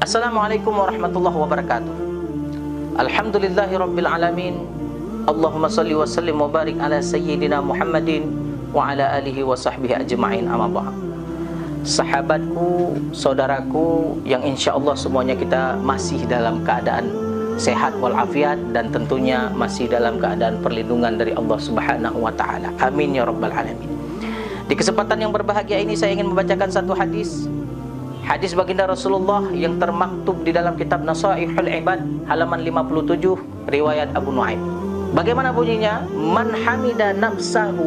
Assalamualaikum warahmatullahi wabarakatuh. Alhamdulillahi rabbil alamin. Allahumma salli wa sallim wa barik ala sayyidina Muhammadin wa ala alihi wa sahbihi ajma'in, amma ba'd. Sahabatku, saudaraku yang insya Allah semuanya kita masih dalam keadaan sehat walafiat dan tentunya masih dalam keadaan perlindungan dari Allah Subhanahu wa taala. Amin ya rabbal alamin. Di kesempatan yang berbahagia ini saya ingin membacakan satu hadis baginda Rasulullah yang termaktub di dalam kitab Nasaihul Ibad halaman 57 riwayat Abu Nuaim. Bagaimana bunyinya? Man hamida nafsahu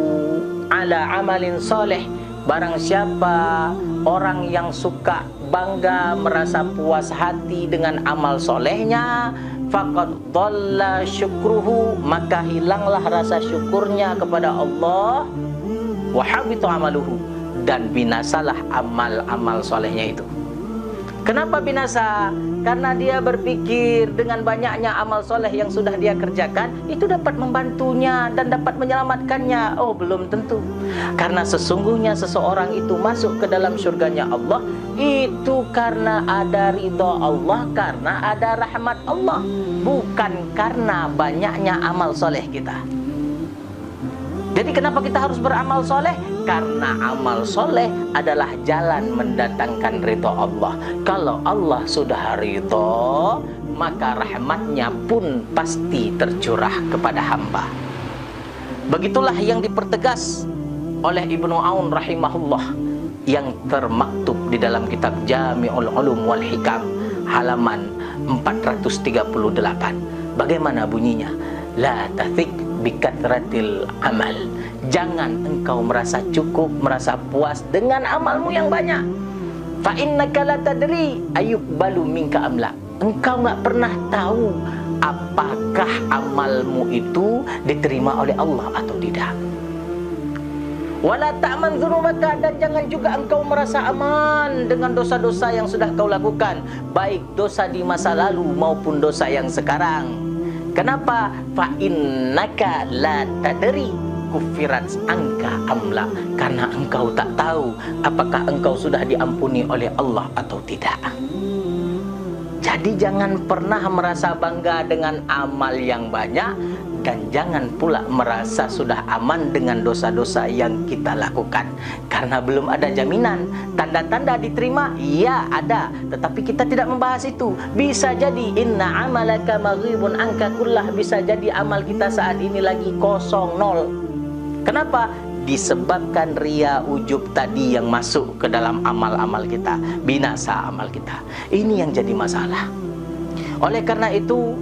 ala amalin soleh. Barang siapa orang yang suka bangga, merasa puas hati dengan amal solehnya, faqad dhalla syukruhu, maka hilanglah rasa syukurnya kepada Allah, wa habita amaluhu, dan binasalah amal-amal solehnya itu. Kenapa binasa? Karena dia berpikir dengan banyaknya amal soleh yang sudah dia kerjakan, itu dapat membantunya dan dapat menyelamatkannya. Oh, belum tentu. Karena sesungguhnya seseorang itu masuk ke dalam surganya Allah, itu karena ada ridha Allah, karena ada rahmat Allah, bukan karena banyaknya amal soleh kita. Jadi kenapa kita harus beramal soleh? Karena amal soleh adalah jalan mendatangkan ridho Allah. Kalau Allah sudah ridho, maka rahmatnya pun pasti tercurah kepada hamba. Begitulah yang dipertegas oleh Ibnu Aun rahimahullah yang termaktub di dalam kitab Jami'ul Ulum wal Hikam halaman 438. Bagaimana bunyinya? La tathik bikathratil amal. Jangan engkau merasa cukup, merasa puas dengan amalmu yang banyak. Fa innaka la tadri ayyuqbalu minka amla. Engkau enggak pernah tahu apakah amalmu itu diterima oleh Allah atau tidak. Wala ta'man dzunubaka, dan jangan juga engkau merasa aman dengan dosa-dosa yang sudah kau lakukan, baik dosa di masa lalu maupun dosa yang sekarang. Kenapa? Fa innaka la tadri kufirat angka amla, karena engkau tak tahu apakah engkau sudah diampuni oleh Allah atau tidak. Jadi jangan pernah merasa bangga dengan amal yang banyak, dan jangan pula merasa sudah aman dengan dosa-dosa yang kita lakukan, karena belum ada jaminan. Tanda-tanda diterima, ya ada, tetapi kita tidak membahas itu. Bisa jadi inna amalaka maghibun angka kullah, bisa jadi amal kita saat ini lagi kosong, nol. Kenapa? Disebabkan ria ujub tadi yang masuk ke dalam amal-amal kita, binasa amal kita. Ini yang jadi masalah. Oleh karena itu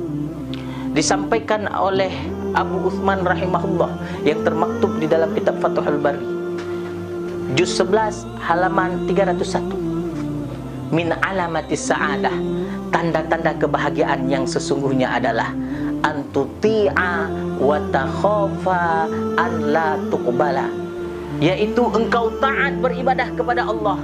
disampaikan oleh Abu Uthman rahimahullah yang termaktub di dalam kitab Fathul Bari juz 11 halaman 301. Min alamatis sa'adah, tanda-tanda kebahagiaan yang sesungguhnya adalah antuti'a wa takhafa an la tuqbala, yaitu engkau taat beribadah kepada Allah,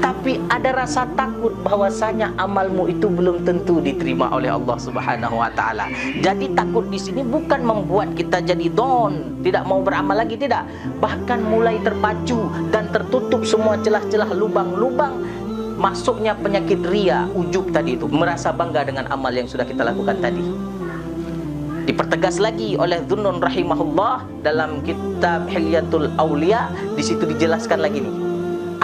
tapi ada rasa takut bahwasanya amalmu itu belum tentu diterima oleh Allah Subhanahu wa taala. Jadi takut di sini bukan membuat kita jadi down, tidak mau beramal lagi, tidak. Bahkan mulai terpacu dan tertutup semua celah-celah, lubang-lubang masuknya penyakit ria, ujub tadi itu, merasa bangga dengan amal yang sudah kita lakukan tadi. Dipertegas lagi oleh Dhunnun rahimahullah dalam kitab Hilyatul Aulia, di situ dijelaskan lagi nih.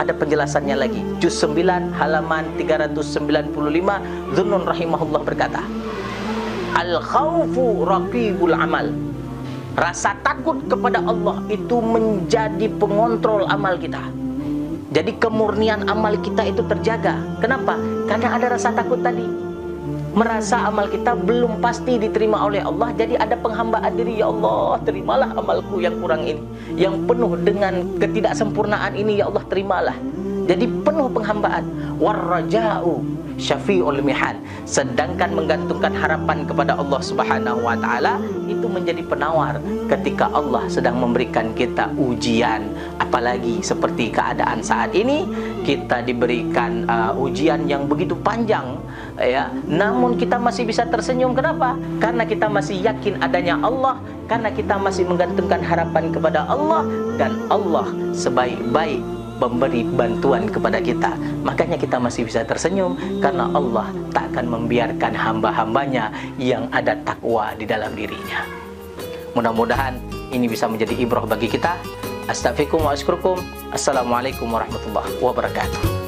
Ada penjelasannya lagi. Juz 9 halaman 395, Dhunnun rahimahullah berkata, al-khawfu raqibul amal. Rasa takut kepada Allah itu menjadi pengontrol amal kita. Jadi kemurnian amal kita itu terjaga. Kenapa? Karena ada rasa takut tadi. Merasa amal kita belum pasti diterima oleh Allah, jadi ada penghambaan diri. Ya Allah, terimalah amalku yang kurang ini, yang penuh dengan ketidaksempurnaan ini. Ya Allah, terimalah. Jadi penuh penghambaan. Warraja'u syafi'ul mihan, sedangkan menggantungkan harapan kepada Allah Subhanahu wa taala itu menjadi penawar ketika Allah sedang memberikan kita ujian. Apalagi seperti keadaan saat ini, kita diberikan ujian yang begitu panjang, ya, namun kita masih bisa tersenyum. Kenapa? Karena kita masih yakin adanya Allah, karena kita masih menggantungkan harapan kepada Allah, dan Allah sebaik-baik memberi bantuan kepada kita. Makanya kita masih bisa tersenyum, karena Allah tak akan membiarkan hamba-hambanya yang ada takwa di dalam dirinya. Mudah-mudahan ini bisa menjadi ibrah bagi kita. Astaghfirukum wa asykurukum. Assalamualaikum warahmatullahi wabarakatuh.